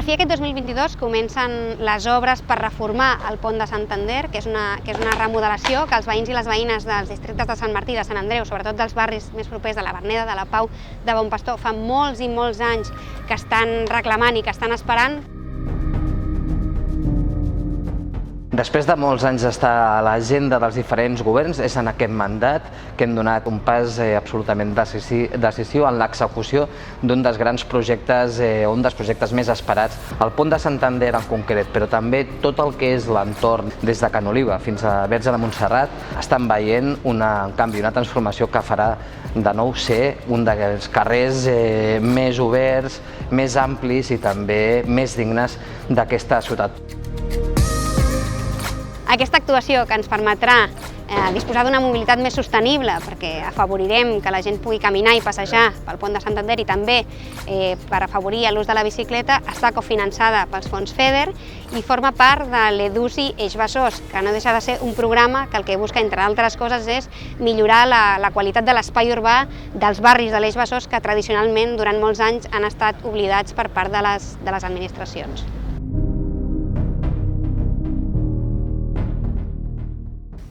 fi aquest 2022 comencen les obres per reformar el pont de Santander, que és una remodelació que els veïns i les veïnes dels districtes de Sant Martí, de Sant Andreu, sobretot dels barris més propers de la Verneda, de la Pau, de Bon Pastor, fa molts i molts anys que estan reclamant i que estan esperant. Després de molts anys d'estar a l'agenda dels diferents governs, és en aquest mandat que hem donat un pas absolutament decisiu en l'execució d'un dels grans projectes, un dels projectes més esperats, el pont de Santander en concret, però també tot el que és l'entorn, des de Can Oliva fins a Verge de Montserrat, estan veient un canvi, una transformació que farà de nou ser un dels carrers més oberts, més amplis i també més dignes d'aquesta ciutat. Aquesta actuació que ens permetrà disposar d'una mobilitat més sostenible, perquè afavorirem que la gent pugui caminar i passejar pel pont de Santander i també per afavorir l'ús de la bicicleta, està cofinançada pels fons FEDER i forma part de l'EDUSI Eix Besòs, que no deixa de ser un programa que el que busca, entre altres coses, és millorar la qualitat de l'espai urbà dels barris de l'Eix Besòs que tradicionalment durant molts anys han estat oblidats per part de les administracions.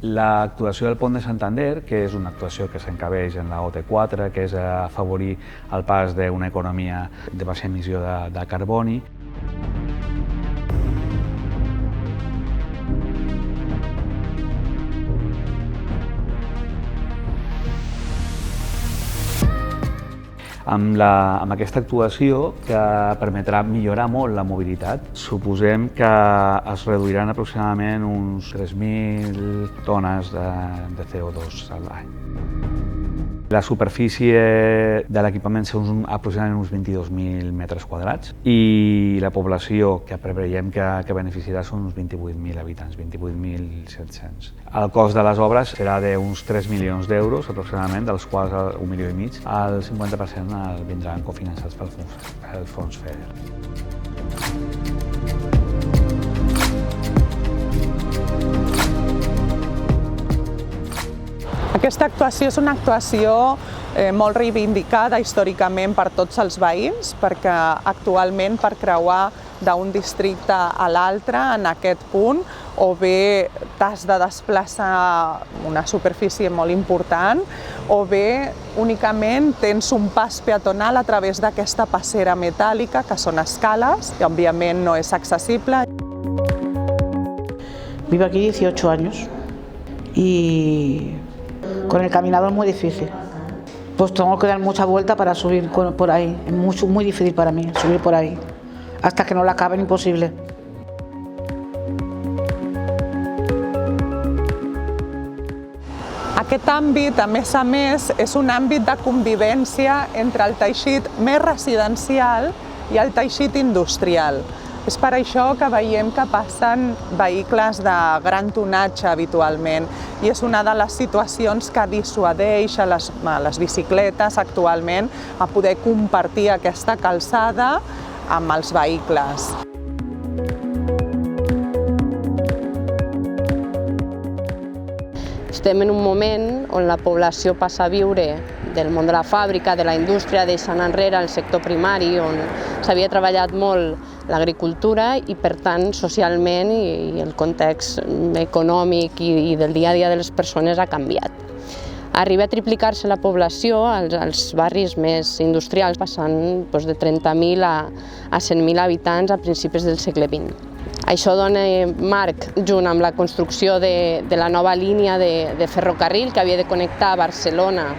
L'actuació del pont de Santander, que és una actuació que s'encabeix en la OT4, que és afavorir el pas d'una economia de baixa emissió de carboni. Amb aquesta actuació, que permetrà millorar molt la mobilitat, suposem que es reduiran aproximadament uns 3.000 tones de CO2 a l'any. La superfície de l'equipament són aproximadament uns 22.000 metres quadrats i la població que preveiem que beneficiarà són uns 28.000 habitants, 28.700. El cost de les obres serà d'uns 3 milions d'euros aproximadament, dels quals 1,5 milions, el 50% vindran cofinançats pel fons FEDER. Aquesta actuació és una actuació molt reivindicada històricament per tots els veïns, perquè actualment per creuar d'un districte a l'altre en aquest punt o bé t'has de desplaçar una superfície molt important o bé únicament tens un pas peatonal a través d'aquesta passera metàl·lica, que són escales, i òbviament no és accessible. Vivo aquí 18 años y con el caminador muy difícil. Pues tengo que dar mucha vuelta para subir por ahí. Es muy difícil para mí subir por ahí. Hasta que no la acaben, imposible. Aquest àmbit, a més, és un àmbit de convivència entre el teixit més residencial i el teixit industrial. És per això que veiem que passen vehicles de gran tonatge habitualment i és una de les situacions que dissuadeix a les bicicletes actualment a poder compartir aquesta calçada amb els vehicles. Estem en un moment on la població passa a viure del món de la fàbrica, de la indústria, deixant enrere el sector primari, on s'havia treballat molt l'agricultura i, per tant, socialment i el context econòmic i del dia a dia de les persones ha canviat. Arriba a triplicar-se la població als barris més industrials, passant de 30.000 a 100.000 habitants a principis del segle XX. Això dona marc, junt amb la construcció de la nova línia de ferrocarril que havia de connectar Barcelona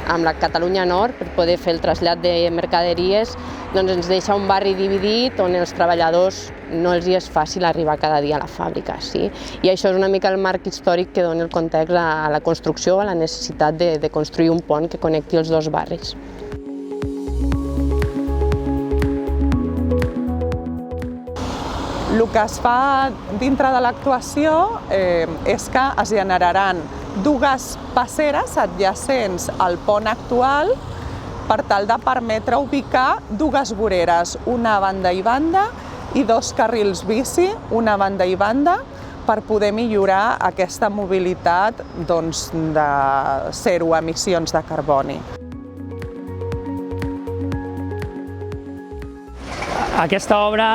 amb la Catalunya Nord per poder fer el trasllat de mercaderies, doncs ens deixa un barri dividit on els treballadors no els és fàcil arribar cada dia a la fàbrica. I això és una mica el marc històric que dona el context a la construcció, a la necessitat de construir un pont que connecti els dos barris. El que es fa dintre de l'actuació és que es generaran dues passeres adjacents al pont actual per tal de permetre ubicar dues voreres, una a banda i banda, i dos carrils bici, una a banda i banda, per poder millorar aquesta mobilitat de zero emissions de carboni. Aquesta obra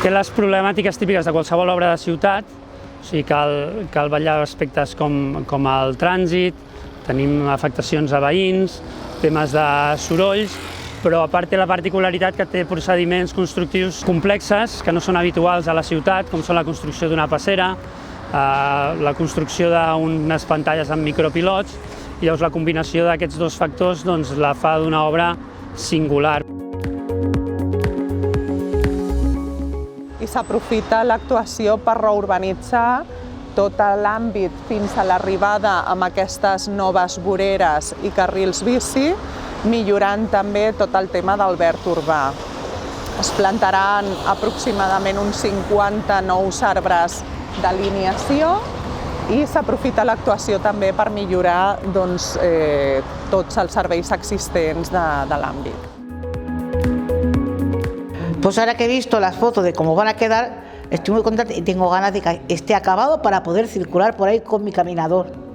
té les problemàtiques típiques de qualsevol obra de ciutat, o sigui, cal vetllar aspectes com el trànsit, tenim afectacions a veïns, temes de sorolls, però a part té la particularitat que té procediments constructius complexes que no són habituals a la ciutat, com són la construcció d'una passera, la construcció d'unes pantalles amb micropilots, i llavors la combinació d'aquests dos factors la fa d'una obra singular. I s'aprofita l'actuació per reurbanitzar tot l'àmbit fins a l'arribada amb aquestes noves voreres i carrils bici, millorant també tot el tema del verd urbà. Es plantaran aproximadament uns 50 nous arbres d'alineació i s'aprofita l'actuació també per millorar tots els serveis existents de l'àmbit. Pues ahora que he visto las fotos de cómo van a quedar, estoy muy contenta y tengo ganas de que esté acabado para poder circular por ahí con mi caminador.